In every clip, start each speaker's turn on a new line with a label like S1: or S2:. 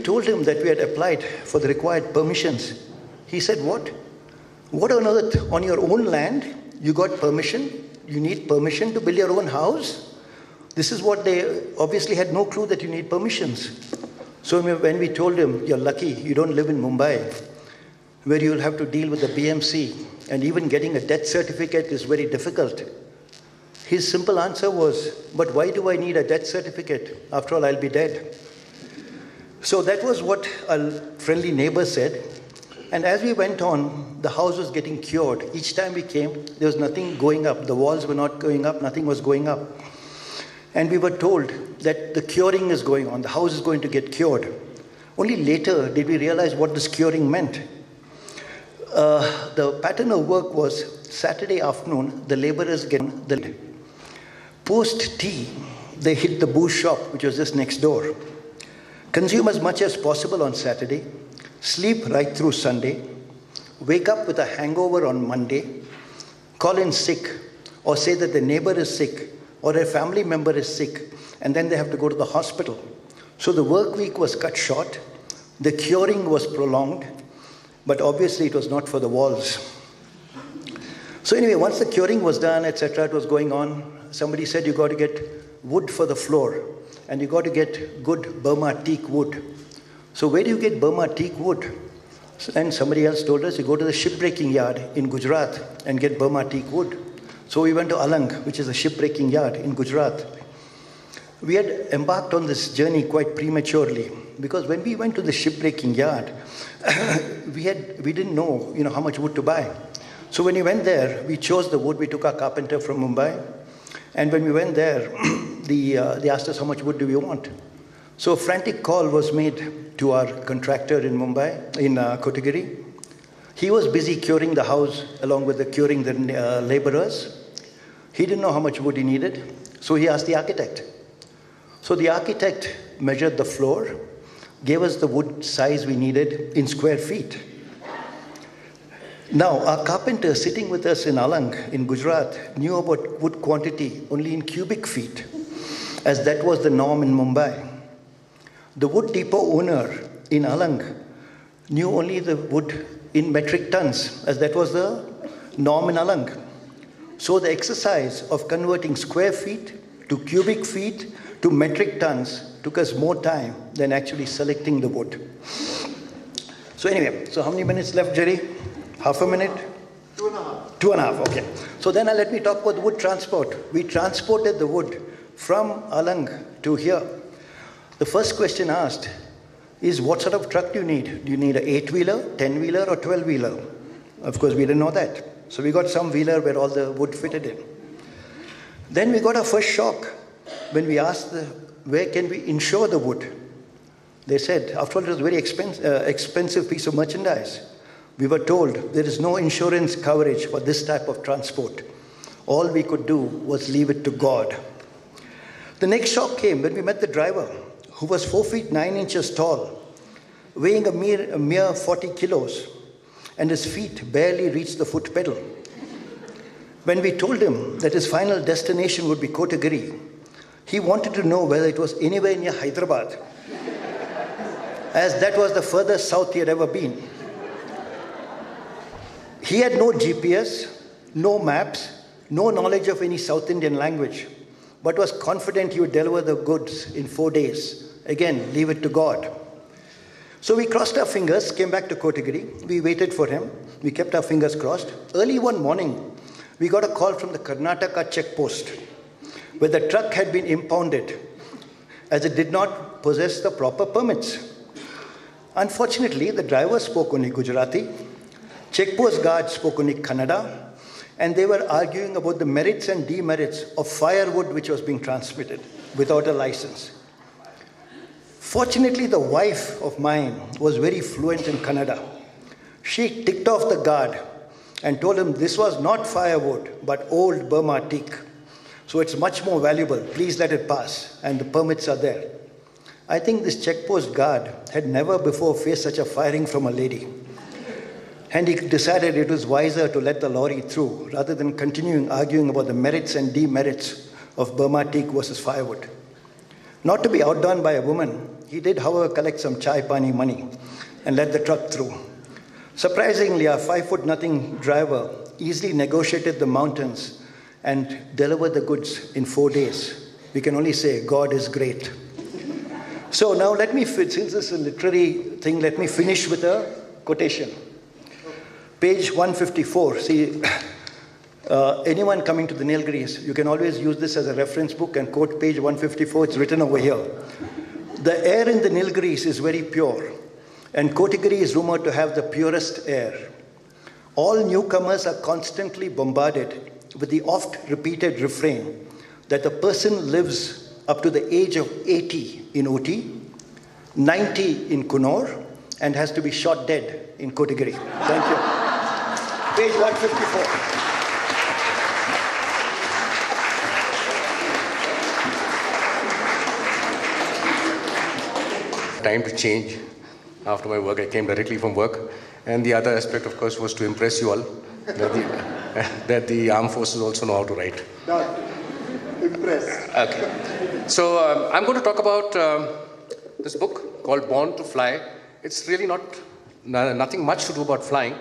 S1: told him that we had applied for the required permissions, he said, what? What on earth? On your own land, you got permission? You need permission to build your own house? This is what they obviously had no clue that you need permissions. So when we told him, you're lucky, you don't live in Mumbai, where you'll have to deal with the BMC, and even getting a death certificate is very difficult. His simple answer was, but why do I need a death certificate? After all, I'll be dead. So that was what a friendly neighbor said. And as we went on, the house was getting cured. Each time we came, there was nothing going up. The walls were not going up, nothing was going up. And we were told that the curing is going on, the house is going to get cured. Only later did we realize what this curing meant. The pattern of work was Saturday afternoon, the laborers get the post-tea, they hit the booze shop, which was just next door. Consume as much as possible on Saturday, sleep right through Sunday, wake up with a hangover on Monday, call in sick, or say that the neighbor is sick, or a family member is sick, and then they have to go to the hospital. So the work week was cut short, the curing was prolonged, but obviously it was not for the walls. So anyway, once the curing was done, etc., it was going on, somebody said you got to get wood for the floor, and you got to get good Burma teak wood. So where do you get Burma teak wood? So then somebody else told us, you go to the shipbreaking yard in Gujarat and get Burma teak wood. So we went to Alang, which is a shipbreaking yard in Gujarat. We had embarked on this journey quite prematurely, because when we went to the shipbreaking yard, we didn't know, how much wood to buy. So when we went there, we chose the wood. We took our carpenter from Mumbai, and when we went there, they asked us how much wood do we want. So a frantic call was made to our contractor in Mumbai, in Kotagiri. He was busy curing the house along with curing the laborers. He didn't know how much wood he needed, so he asked the architect. So the architect measured the floor, gave us the wood size we needed in square feet. Now, our carpenter sitting with us in Alang, in Gujarat, knew about wood quantity only in cubic feet, as that was the norm in Mumbai. The wood depot owner in Alang knew only the wood in metric tons, as that was the norm in Alang. So the exercise of converting square feet to cubic feet to metric tons took us more time than actually selecting the wood. So anyway, so how many minutes left, Jerry? Half a minute?
S2: 2.5.
S1: 2.5, okay. So then let me talk about wood transport. We transported the wood from Alang to here. The first question asked is, what sort of truck do you need? Do you need an 8-wheeler, 10-wheeler, or 12-wheeler? Of course, we didn't know that. So we got some wheeler where all the wood fitted in. Then we got our first shock when we asked where can we insure the wood. They said, after all, it was a very expensive piece of merchandise. We were told there is no insurance coverage for this type of transport. All we could do was leave it to God. The next shock came when we met the driver, who was 4 feet 9 inches tall, weighing a mere 40 kilos, and his feet barely reached the foot pedal. When we told him that his final destination would be Kotagiri, he wanted to know whether it was anywhere near Hyderabad, as that was the furthest south he had ever been. He had no GPS, no maps, no knowledge of any South Indian language, but was confident he would deliver the goods in 4 days. Again, leave it to God. So we crossed our fingers, came back to Kotagiri. We waited for him. We kept our fingers crossed. Early one morning, we got a call from the Karnataka checkpost, where the truck had been impounded, as it did not possess the proper permits. Unfortunately, the driver spoke only Gujarati, checkpost guard spoke only Kannada, and they were arguing about the merits and demerits of firewood which was being transmitted without a license. Fortunately, the wife of mine was very fluent in Kannada. She ticked off the guard and told him this was not firewood, but old Burma teak. So it's much more valuable. Please let it pass. And the permits are there. I think this checkpost guard had never before faced such a firing from a lady. And he decided it was wiser to let the lorry through rather than continuing arguing about the merits and demerits of Burma teak versus firewood. Not to be outdone by a woman, He did, however, collect some chai pani money and let the truck through. Surprisingly, our 5'0" driver easily negotiated the mountains and delivered the goods in 4 days. We can only say, God is great. So now since this is a literary thing, let me finish with a quotation. Page 154. See, anyone coming to the Nilgiris, you can always use this as a reference book and quote page 154. It's written over here. The air in the Nilgiris is very pure, and Kotagiri is rumored to have the purest air. All newcomers are constantly bombarded with the oft-repeated refrain that a person lives up to the age of 80 in Ooty, 90 in Coonoor, and has to be shot dead in Kotagiri. Thank you. Page 154.
S2: Time to change. After my work, I came directly from work. And the other aspect, of course, was to impress you all that the armed forces also know how to write.
S3: No, impress.
S2: Okay. So I'm going to talk about this book called Born to Fly. It's really nothing much to do about flying,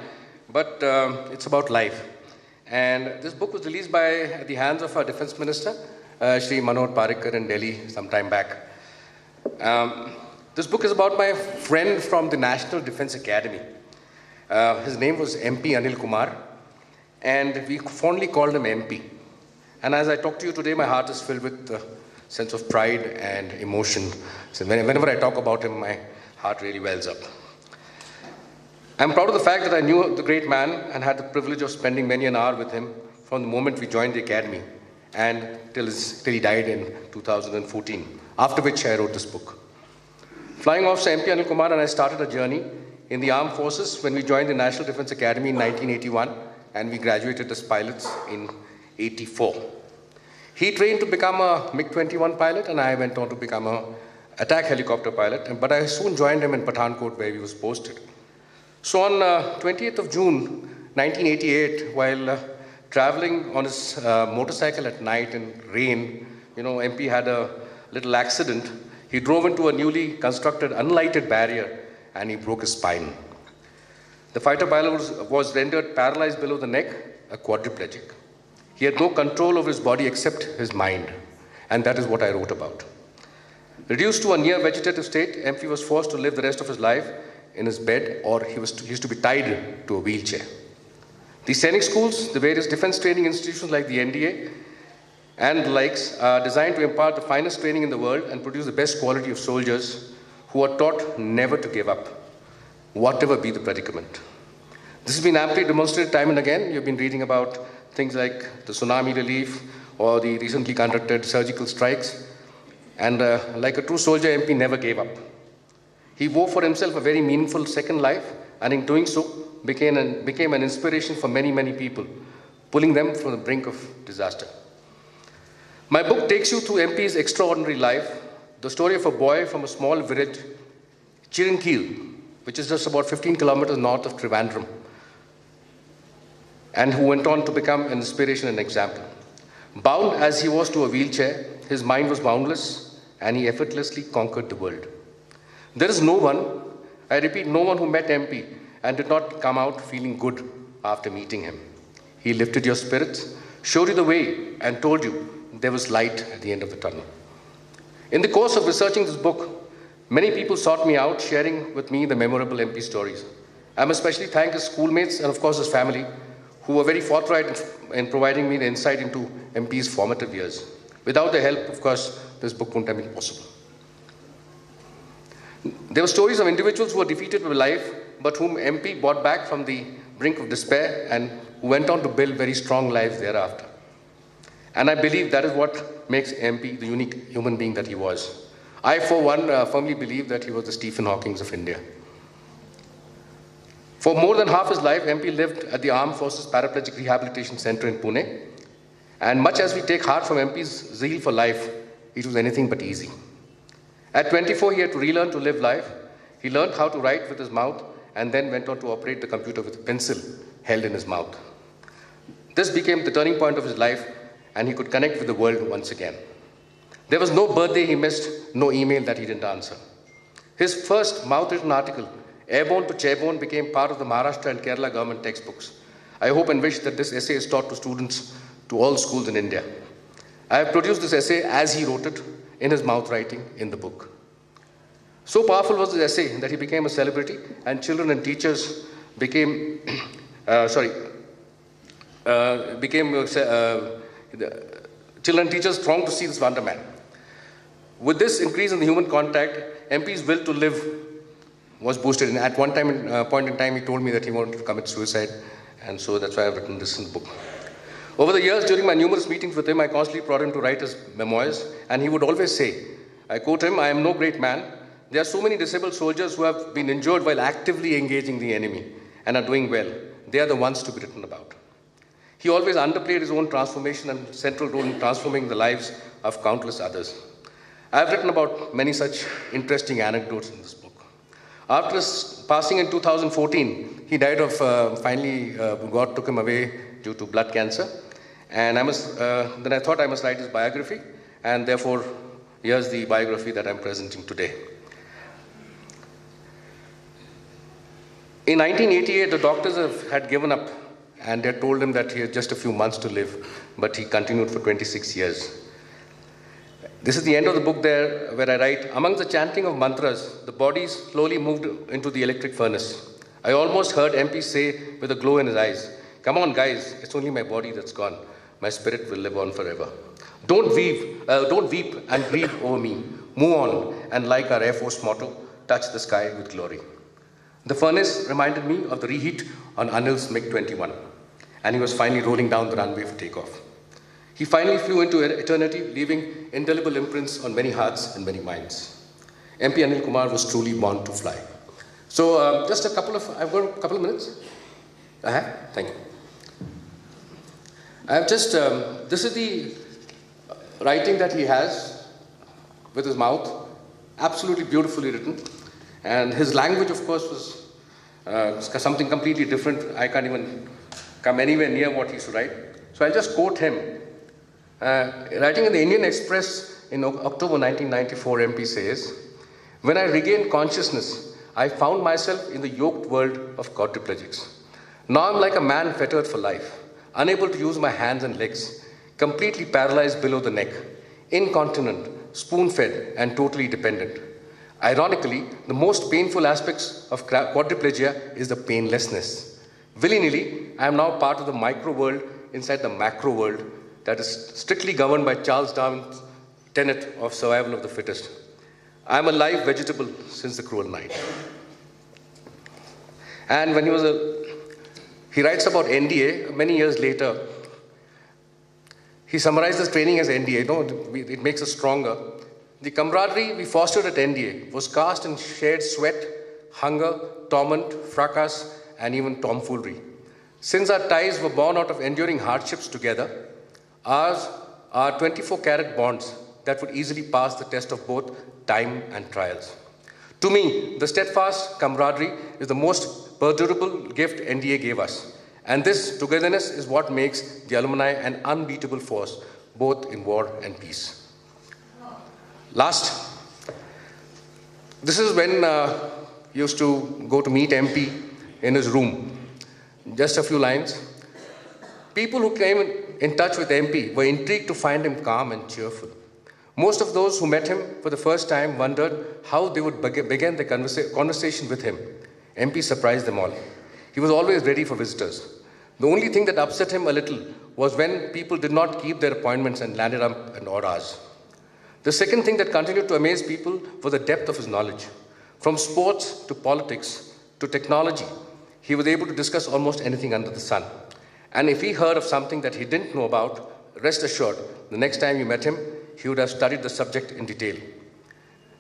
S2: but it's about life. And this book was released at the hands of our Defense Minister, Shri Manoj Parrikar in Delhi some time back. This book is about my friend from the National Defense Academy. His name was MP Anil Kumar, and we fondly called him MP. And as I talk to you today, my heart is filled with a sense of pride and emotion. So whenever I talk about him, my heart really wells up. I'm proud of the fact that I knew the great man and had the privilege of spending many an hour with him from the moment we joined the academy and till he died in 2014, after which I wrote this book. Flying Officer MP Anil Kumar and I started a journey in the armed forces when we joined the National Defense Academy in 1981, and we graduated as pilots in 84. He trained to become a MiG-21 pilot, and I went on to become an attack helicopter pilot, but I soon joined him in Pathankot, where he was posted. So on 20th of June 1988, while traveling on his motorcycle at night in rain, MP had a little accident. He drove into a newly constructed unlighted barrier and he broke his spine. The fighter pilot was rendered paralyzed below the neck, a quadriplegic. He had no control over his body except his mind, and that is what I wrote about. Reduced to a near vegetative state, MP was forced to live the rest of his life in his bed, or he used to be tied to a wheelchair. The sailing schools, the various defense training institutions like the NDA and the likes are designed to impart the finest training in the world and produce the best quality of soldiers who are taught never to give up, whatever be the predicament. This has been amply demonstrated time and again. You've been reading about things like the tsunami relief or the recently conducted surgical strikes. And like a true soldier, MP never gave up. He wove for himself a very meaningful second life, and in doing so, became an inspiration for many, many people, pulling them from the brink of disaster. My book takes you through MP's extraordinary life, the story of a boy from a small village, Chirinkil, which is just about 15 kilometers north of Trivandrum, and who went on to become an inspiration and example. Bound as he was to a wheelchair, his mind was boundless, and he effortlessly conquered the world. There is no one, I repeat, no one who met MP and did not come out feeling good after meeting him. He lifted your spirits, showed you the way, and told you there was light at the end of the tunnel. In the course of researching this book, many people sought me out, sharing with me the memorable MP stories. I must especially thank his schoolmates and, of course, his family, who were very forthright in providing me the insight into MP's formative years. Without their help, of course, this book wouldn't have been possible. There were stories of individuals who were defeated by life, but whom MP brought back from the brink of despair and who went on to build very strong lives thereafter. And I believe that is what makes MP the unique human being that he was. I, for one, firmly believe that he was the Stephen Hawking of India. For more than half his life, MP lived at the Armed Forces Paraplegic Rehabilitation Center in Pune. And much as we take heart from MP's zeal for life, it was anything but easy. At 24, he had to relearn to live life. He learned how to write with his mouth and then went on to operate the computer with a pencil held in his mouth. This became the turning point of his life, and he could connect with the world once again. There was no birthday he missed, no email that he didn't answer. His first mouth-written article, Airborne to Chairborne, became part of the Maharashtra and Kerala government textbooks. I hope and wish that this essay is taught to students to all schools in India. I have produced this essay as he wrote it in his mouth writing in the book. So powerful was this essay that he became a celebrity, and children and teachers became, children and teachers thronged to see this wonder man. With this increase in the human contact, MP's will to live was boosted. And at one point in time, he told me that he wanted to commit suicide, and so that's why I've written this in the book. Over the years, during my numerous meetings with him, I constantly brought him to write his memoirs, and he would always say, I quote him, "I am no great man. There are so many disabled soldiers who have been injured while actively engaging the enemy and are doing well. They are the ones to be written about." He always underplayed his own transformation and central role in transforming the lives of countless others. I have written about many such interesting anecdotes in this book. After his passing in 2014, he died of, God took him away due to blood cancer. And then I thought I must write his biography, and therefore, here's the biography that I'm presenting today. In 1988, the doctors had given up, and they had told him that he had just a few months to live, but he continued for 26 years. This is the end of the book there, where I write, among the chanting of mantras, the body slowly moved into the electric furnace. I almost heard MP say with a glow in his eyes, "Come on, guys, it's only my body that's gone. My spirit will live on forever. Don't weep and grieve over me. Move on, and like our Air Force motto, touch the sky with glory." The furnace reminded me of the reheat on Anil's MiG-21, and he was finally rolling down the runway for takeoff. He finally flew into eternity, leaving indelible imprints on many hearts and many minds. MP Anil Kumar was truly born to fly. So I've got a couple of minutes. Thank you. This is the writing that he has with his mouth, absolutely beautifully written. And his language, of course, was something completely different. I can't even come anywhere near what he used to write. So I'll just quote him. Writing in the Indian Express in October 1994, MP says, "When I regained consciousness, I found myself in the yoked world of quadriplegics. Now I'm like a man fettered for life, unable to use my hands and legs, completely paralyzed below the neck, incontinent, spoon-fed, and totally dependent. Ironically, the most painful aspects of quadriplegia is the painlessness. Willy-nilly, I am now part of the micro world inside the macro world that is strictly governed by Charles Darwin's tenet of survival of the fittest. I am a live vegetable since the cruel night." And when he writes about NDA, many years later, he summarized his training as NDA. It makes us stronger. "The camaraderie we fostered at NDA was cast in shared sweat, hunger, torment, fracas, and even tomfoolery. Since our ties were born out of enduring hardships together, ours are 24-carat bonds that would easily pass the test of both time and trials. To me, the steadfast camaraderie is the most perdurable gift NDA gave us. And this togetherness is what makes the alumni an unbeatable force, both in war and peace." Last, this is when he used to go to meet MP in his room. Just a few lines. "People who came in touch with MP were intrigued to find him calm and cheerful. Most of those who met him for the first time wondered how they would begin the conversation with him. MP surprised them all. He was always ready for visitors. The only thing that upset him a little was when people did not keep their appointments and landed up in odd hours. The second thing that continued to amaze people was the depth of his knowledge. From sports to politics to technology, he was able to discuss almost anything under the sun. And if he heard of something that he didn't know about, rest assured, the next time you met him, he would have studied the subject in detail.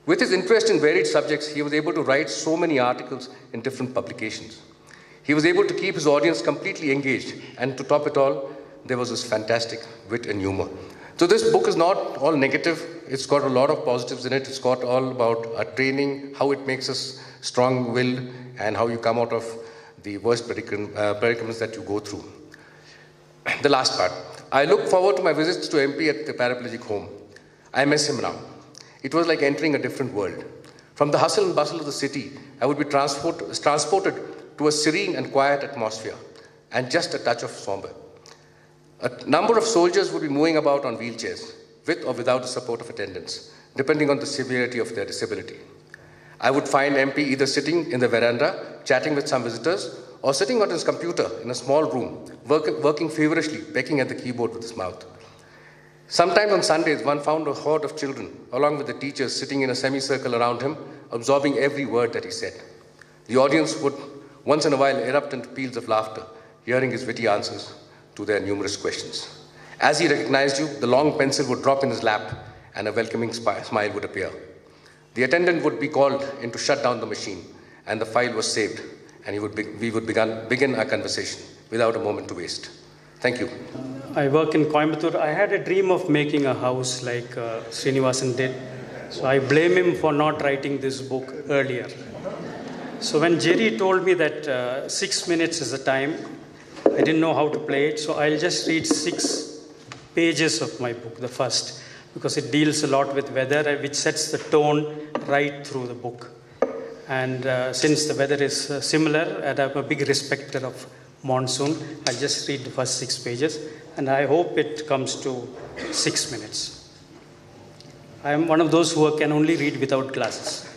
S2: With his interest in varied subjects, he was able to write so many articles in different publications. He was able to keep his audience completely engaged, and to top it all, there was this fantastic wit and humor. So this book is not all negative. It's got a lot of positives in it. It's got all about our training, how it makes us strong-willed, and how you come out of the worst predicaments that you go through. The last part. I look forward to my visits to MP at the paraplegic home. I miss him now. It was like entering a different world. From the hustle and bustle of the city, I would be transported to a serene and quiet atmosphere, and just a touch of somber. A number of soldiers would be moving about on wheelchairs, with or without the support of attendants, depending on the severity of their disability. I would find MP either sitting in the veranda, chatting with some visitors, or sitting on his computer in a small room, working feverishly, pecking at the keyboard with his mouth. Sometimes on Sundays, one found a horde of children, along with the teachers, sitting in a semicircle around him, absorbing every word that he said. The audience would once in a while erupt into peals of laughter, hearing his witty answers to their numerous questions. As he recognized you, the long pencil would drop in his lap, and a welcoming smile would appear. The attendant would be called in to shut down the machine, and the file was saved, and we would begin our conversation without a moment to waste. Thank you.
S4: I work in Coimbatore. I had a dream of making a house like Srinivasan did. So I blame him for not writing this book earlier. So when Jerry told me that 6 minutes is the time, I didn't know how to play it. So I'll just read 6 pages of my book, the first, because it deals a lot with weather, which sets the tone right through the book. And since the weather is similar, and I'm a big respecter of monsoon, I'll just read the first 6 pages, and I hope it comes to 6 minutes. I am one of those who can only read without glasses.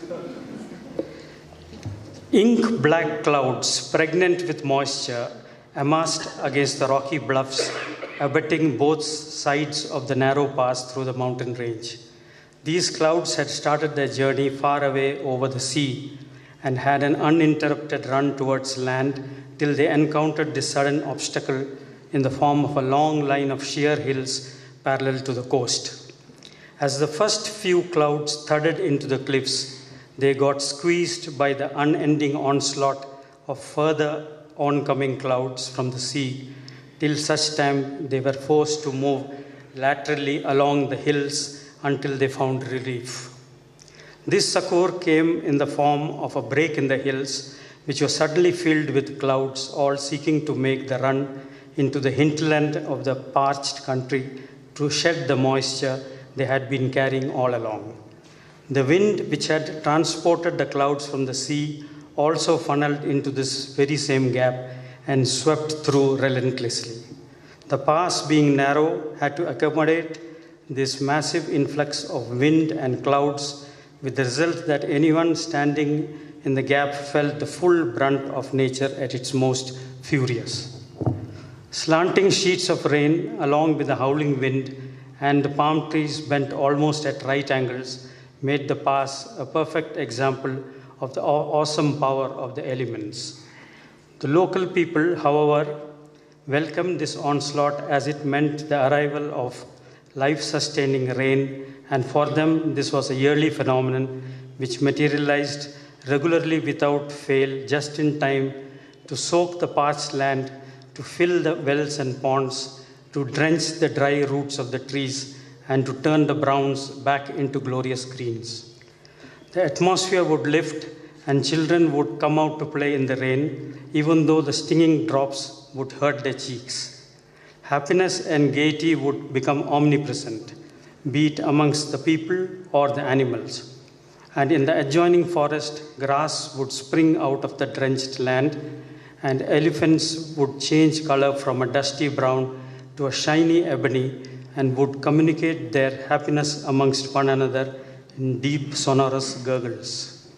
S4: Ink black clouds, pregnant with moisture, amassed against the rocky bluffs, abutting both sides of the narrow pass through the mountain range. These clouds had started their journey far away over the sea and had an uninterrupted run towards land till they encountered this sudden obstacle in the form of a long line of sheer hills parallel to the coast. As the first few clouds thudded into the cliffs, they got squeezed by the unending onslaught of further oncoming clouds from the sea, till such time they were forced to move laterally along the hills until they found relief. This succor came in the form of a break in the hills, which was suddenly filled with clouds, all seeking to make the run into the hinterland of the parched country to shed the moisture they had been carrying all along. The wind, which had transported the clouds from the sea, also funneled into this very same gap and swept through relentlessly. The pass, being narrow, had to accommodate this massive influx of wind and clouds, with the result that anyone standing in the gap felt the full brunt of nature at its most furious. Slanting sheets of rain, along with the howling wind and the palm trees bent almost at right angles, made the pass a perfect example of the awesome power of the elements. The local people, however, welcomed this onslaught as it meant the arrival of life-sustaining rain, and for them this was a yearly phenomenon which materialized regularly without fail, just in time to soak the parched land, to fill the wells and ponds, to drench the dry roots of the trees, and to turn the browns back into glorious greens. The atmosphere would lift, and children would come out to play in the rain, even though the stinging drops would hurt their cheeks. Happiness and gaiety would become omnipresent, be it amongst the people or the animals. And in the adjoining forest, grass would spring out of the drenched land, and elephants would change color from a dusty brown to a shiny ebony, and would communicate their happiness amongst one another in deep, sonorous gurgles.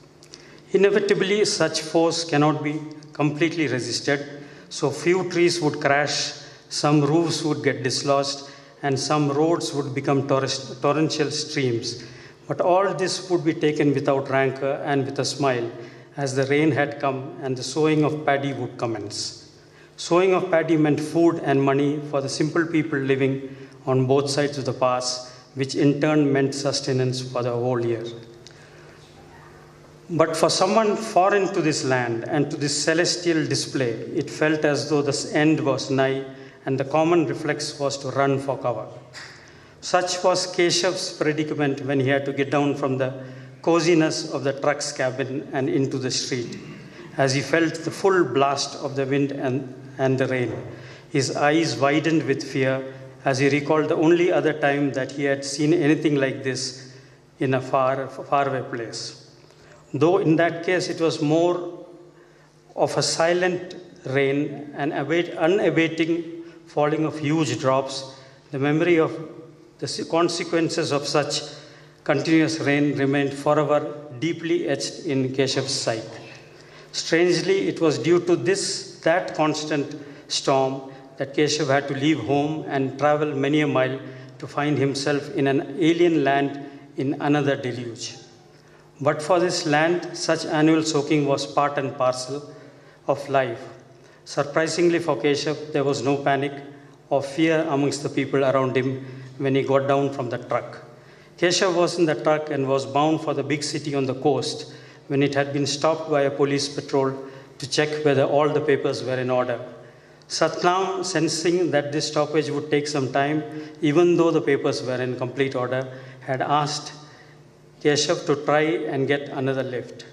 S4: Inevitably, such force cannot be completely resisted, so few trees would crash, some roofs would get dislodged, and some roads would become torrential streams. But all this would be taken without rancor and with a smile, as the rain had come and the sowing of paddy would commence. Sowing of paddy meant food and money for the simple people living on both sides of the pass, which in turn meant sustenance for the whole year. But for someone foreign to this land and to this celestial display, it felt as though the end was nigh, and the common reflex was to run for cover. Such was Keshav's predicament when he had to get down from the coziness of the truck's cabin and into the street, as he felt the full blast of the wind and the rain. His eyes widened with fear as he recalled the only other time that he had seen anything like this in a faraway place. Though in that case it was more of a silent rain and unabating falling of huge drops, the memory of the consequences of such continuous rain remained forever deeply etched in Keshav's sight. Strangely, it was due to that constant storm that Keshav had to leave home and travel many a mile to find himself in an alien land in another deluge. But for this land, such annual soaking was part and parcel of life. Surprisingly for Keshav, there was no panic or fear amongst the people around him when he got down from the truck. Keshav was in the truck and was bound for the big city on the coast when it had been stopped by a police patrol to check whether all the papers were in order. Sethna, sensing that this stoppage would take some time, even though the papers were in complete order, had asked Keshav to try and get another lift.